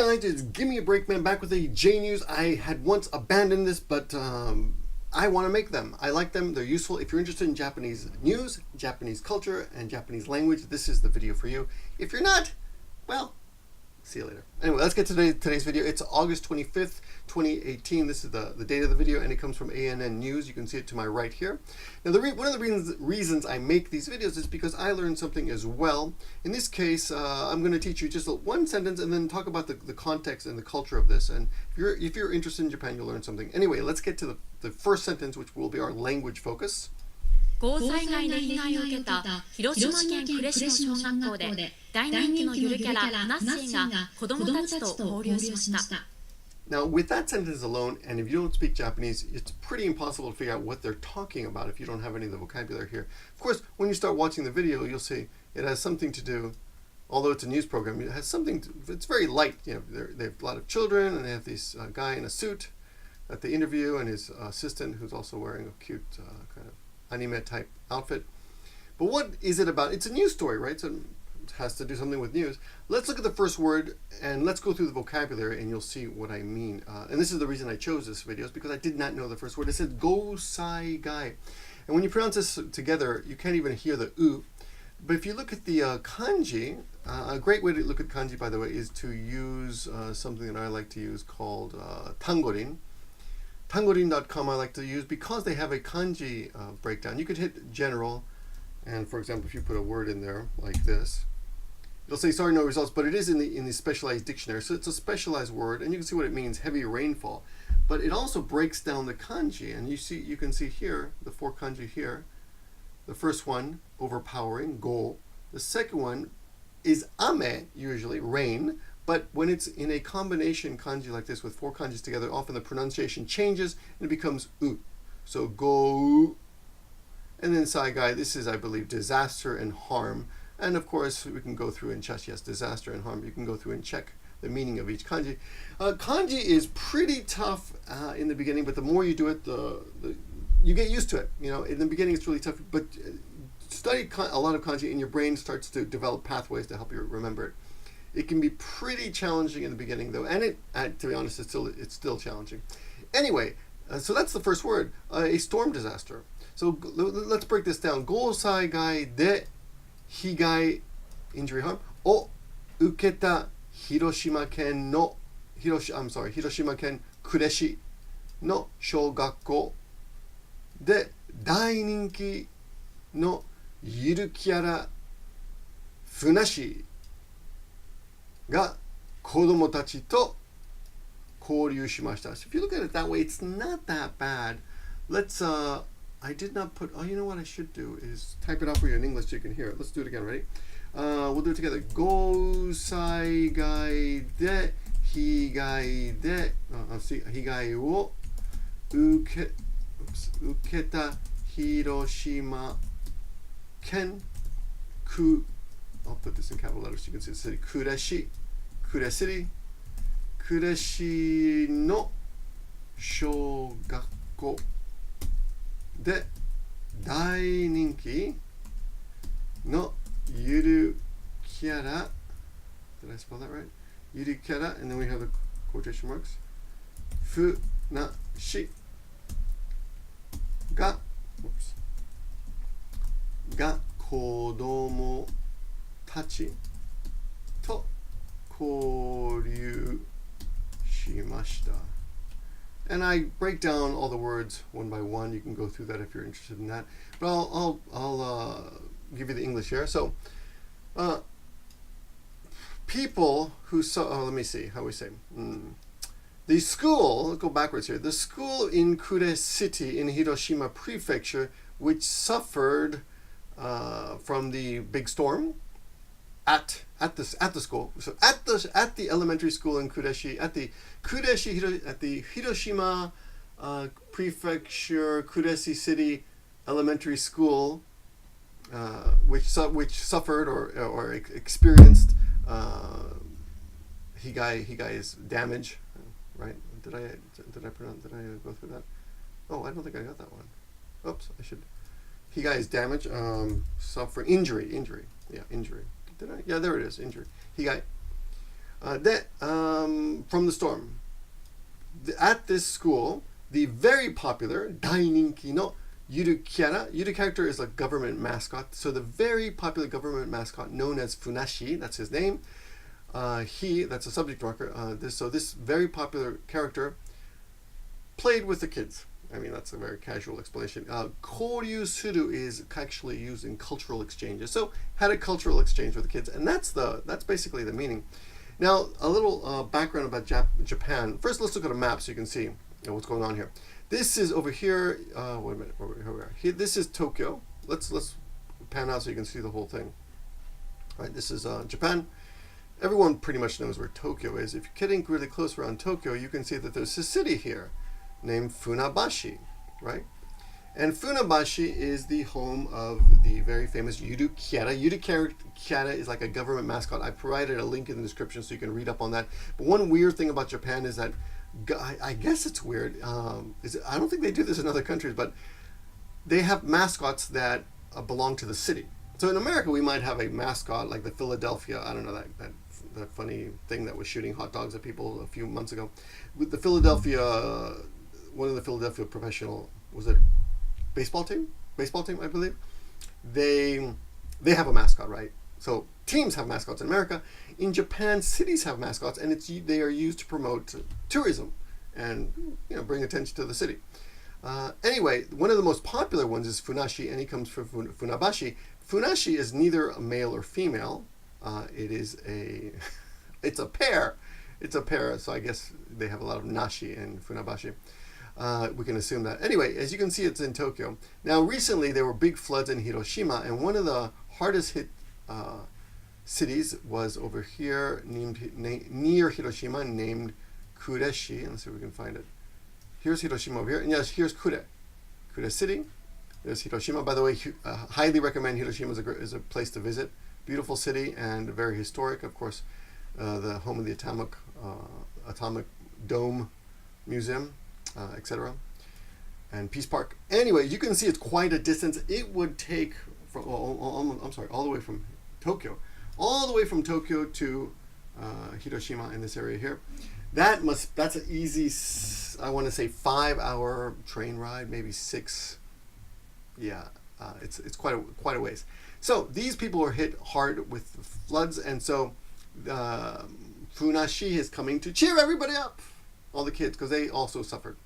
guys, it's Gimme a Break Man back with the J News. I had once abandoned this, but I want to make them. I like them. They're useful. If you're interested in Japanese news, Japanese culture, and Japanese language, this is the video for you. If you're not, well, see you later. Anyway, let's get to today's video. It's August 25th, 2018. This is the date of the video, and it comes from ANN News. You can see it to my right here. Now, one of the reasons I make these videos is because I learned something as well. In this case, I'm going to teach you just one sentence and then talk about the context and the culture of this. And if you're interested in Japan, you'll learn something. Anyway, let's get to the first sentence, which will be our language focus. 豪雨災害で被害を受けた広島県呉市の小学校で大人気のゆるキャラふなっしーが子どもたちと交流しました。 Now, with that sentence alone, and if you don't speak Japanese, it's pretty impossible to figure out what they're talking about if you don't have any of the vocabulary here. Of course, when you start watching the video, you'll see it has something to do, although it's a news program, it has something it's very light. You know, they have a lot of children, and they have this guy in a suit that they interview, and his assistant, who's also wearing a cute kind of anime type outfit. But what is it about? It's a news story, right? So it has to do something with news. Let's look at the first word and let's go through the vocabulary and you'll see what I mean. And this is the reason I chose this video, is because I did not know the first word. It said gosaigai. And when you pronounce this together, you can't even hear the u. But if you look at the kanji, a great way to look at kanji, by the way, is to use something that I like to use called tangorin. Tangorin.com I like to use because they have a kanji breakdown. You could hit general, and for example, if you put a word in there like this, it'll say sorry, no results, but it is in the specialized dictionary, so it's a specialized word, and you can see what it means, heavy rainfall. But it also breaks down the kanji, and you can see here the four kanji here. The first one, overpowering, go. The second one is ame, usually rain. But when it's in a combination kanji like this with four kanjis together, often the pronunciation changes and it becomes u. So go. And then saigai, this is, I believe, disaster and harm. And of course, we can go through and check, yes, disaster and harm. You can go through and check the meaning of each kanji. Kanji is pretty tough in the beginning, but the more you do it, you get used to it. You know, in the beginning it's really tough, but study a lot of kanji and your brain starts to develop pathways to help you remember it. It can be pretty challenging in the beginning, though, and to be honest, it's still challenging. Anyway, so that's the first word, a storm disaster. So let's break this down. Gosaigai de higai, injury, harm, o uketa Hiroshima ken Kureshi no shougakkou de ninki no yuru kyara Funashiiが子どもたちと交流しました. So if you look at it that way, it's not that bad. Let's, I did not put, oh, you know what I should do is type it out for you in English so you can hear it. Let's do it again, ready? We'll do it together. 豪災害で被害を受けた広島県I'll put this in capital letters so you can see the city. Kure City. Kureshi no shougakkou de ninki no yuru kyara. Did I spell that right? Yuru kyara, and then we have the quotation marks. Funashii ga kodomo tachi to kouryuu shimashita. And I break down all the words one by one. You can go through that if you're interested in that. But I'll give you the English here. So, people who saw, let me see how we say. The school, let's go backwards here. The school in Kure City in Hiroshima Prefecture, which suffered from the big storm at the school. So at the elementary school in Kureshi, at the Hiroshima Prefecture Kure City Elementary School, which suffered or experienced higai's damage. Right? Did I go through that? Oh, I don't think I got that one. Oops, I should. Higai's damage, suffering, injury. Yeah, injury. Did I? Yeah, there it is, injury. Higai. From the storm. At this school, the very popular 大人気の yuru kyara. Yuru character is a government mascot. So the very popular government mascot known as Funashii, that's his name. That's a subject marker. This very popular character played with the kids. I mean, that's a very casual explanation. Kouryuu suru is actually used in cultural exchanges. So had a cultural exchange with the kids, and that's basically the meaning. Now, a little background about Japan. First, let's look at a map so you can see what's going on here. This is over here. Wait a minute. Here we are. Here, this is Tokyo. Let's pan out so you can see the whole thing. All right. This is Japan. Everyone pretty much knows where Tokyo is. If you're getting really close around Tokyo, you can see that there's a city here named Funashii, right? And Funashii is the home of the very famous uketa. Uketa is like a government mascot. I provided a link in the description so you can read up on that. But one weird thing about Japan is that, I guess it's weird, I don't think they do this in other countries, but they have mascots that belong to the city. So in America, we might have a mascot like the Philadelphia, I don't know, that funny thing that was shooting hot dogs at people a few months ago. With the Philadelphia, one of the Philadelphia professional, was it baseball team, I believe, they have a mascot, right? So teams have mascots in America. In Japan, cities have mascots, and they are used to promote tourism and bring attention to the city. Anyway, one of the most popular ones is Funashii, and he comes from Funabashi. Funashii is neither a male or female. It's a pair. It's a pair, so I guess they have a lot of nashi in Funabashi. We can assume that. Anyway, as you can see, it's in Tokyo. Now, recently, there were big floods in Hiroshima, and one of the hardest hit cities was over here, near Hiroshima, named Kureshi. Let's see if we can find it. Here's Hiroshima over here, and yes, here's Kure City. There's Hiroshima. By the way, highly recommend Hiroshima is a place to visit. Beautiful city and very historic. Of course, the home of the atomic dome museum, etc. and Peace Park. Anyway, you can see it's quite a distance. It would take all the way from Tokyo, to Hiroshima in this area here. That's an easy, I want to say 5-hour train ride, maybe 6. Yeah, it's quite a ways. So these people are hit hard with floods, and so Funashii is coming to cheer everybody up, all the kids, because they also suffered.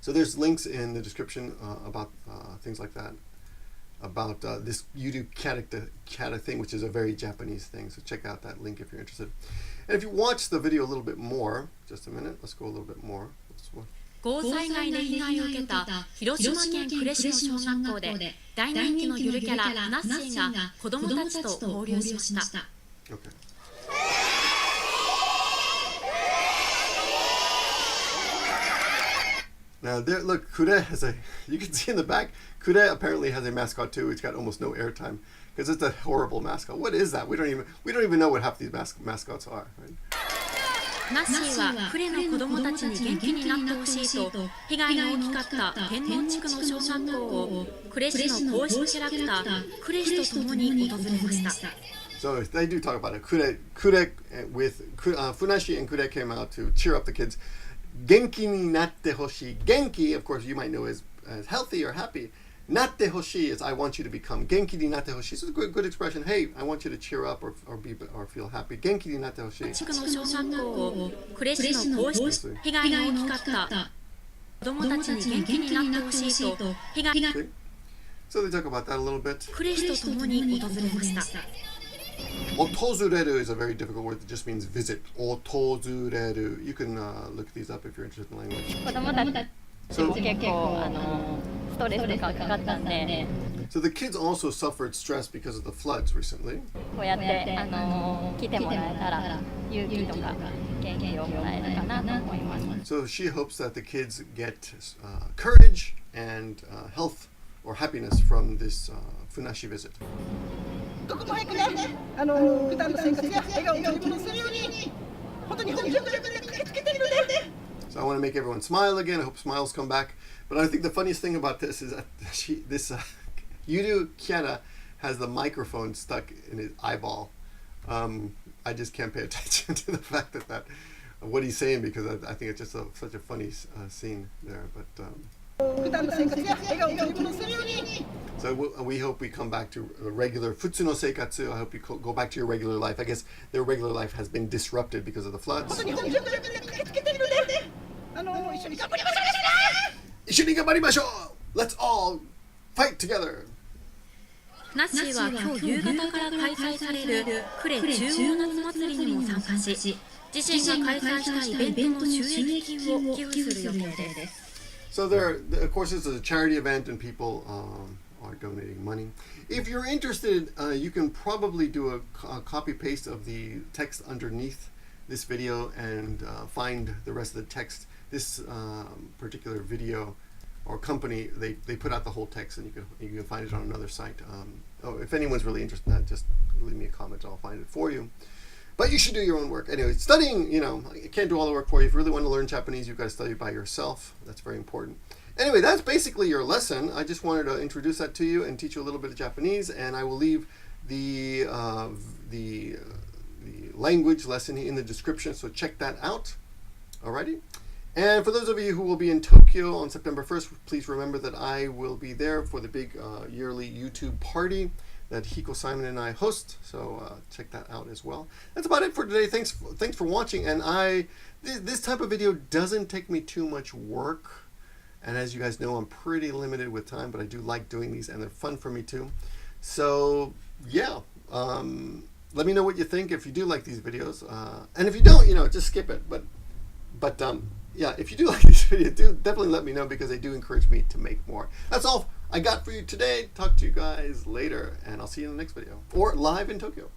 So there's links in the description about things like that, about this uketa thing, which is a very Japanese thing. So check out that link if you're interested. And if you watch the video a little bit more, just a minute, let's go a little bit more. 豪雨災害で被害を受けた広島県呉市の小学校で大人気のゆるキャラふなっしーが子どもたちと交流しました。Okay. Now there, look, Kure you can see in the back, Kure apparently has a mascot too. It's got almost no airtime because it's a horrible mascot. What is that? We don't even know what half these mascots are. Right? ふなっしーは呉の子どもたちに元気になってほしいと被害が大きかった天王地区の小学校を呉市の公式キャラクタークレシと共に訪れました。So they do talk about it. Kure with Funashii and Kure came out to cheer up the kids. Genki ni natte hoshii. Genki, of course, you might know as healthy or happy. Natte hoshii is I want you to become. Genki ni natte hoshii. So it's a good expression. Hey, I want you to cheer up or feel happy. Genki ni natte hoshii. 地区の小学校を呉市の公式被害が大きかった子どもたちに元気になってほしいと被害 So they talk about that a little bit. 呉市と共に訪れました。Otozureru is a very difficult word that just means visit. Otozureru. You can look these up if you're interested in language. 子供たちも結構ストレスとかかかったんで、 So the kids also suffered stress because of the floods recently. こうやって来てもらえたら勇気とか元気をもらえるかなと思います。 So she hopes that the kids get courage and health or happiness from this Funashii visit. どこも早くね、普段の生活や笑顔を取り戻せるように、本当に本気をつけているね。 So I want to make everyone smile again. I hope smiles come back. But I think the funniest thing about this is that yuru kyara has the microphone stuck in his eyeball. I I just can't pay attention to the fact that what he's saying because I think it's just such a funny scene there. But so we hope we come back to regular futsu no seikatsu. I hope you go back to your regular life. I guess their regular life has been disrupted because of the floods. 一緒に頑張りましょう! Let's all fight together! ふなっしーは今日夕方から開催される呉中央夏祭りにも参加し、自身が開催したイベントの収益金を寄付する予定です。So there, of course, it's a charity event and people are donating money. If you're interested, you can probably do a copy paste of the text underneath this video and find the rest of the text. This particular video or company, they put out the whole text and you can find it on another site. If anyone's really interested in that, just leave me a comment. I'll find it for you. But you should do your own work. Anyway, studying, I can't do all the work for you. If you really want to learn Japanese, you've got to study by yourself. That's very important. Anyway, that's basically your lesson. I just wanted to introduce that to you and teach you a little bit of Japanese. And I will leave the language lesson in the description, so check that out. Alrighty? And for those of you who will be in Tokyo on September 1st, please remember that I will be there for the big yearly YouTube party that Hiko Simon and I host, so check that out as well. That's about it for today. Thanks for watching. And this type of video doesn't take me too much work, and as you guys know, I'm pretty limited with time, but I do like doing these and they're fun for me too. So yeah, let me know what you think if you do like these videos, and if you don't, just skip it. But yeah, if you do like these videos, definitely let me know because they do encourage me to make more. That's all I got for you today. Talk to you guys later, and I'll see you in the next video or live in Tokyo.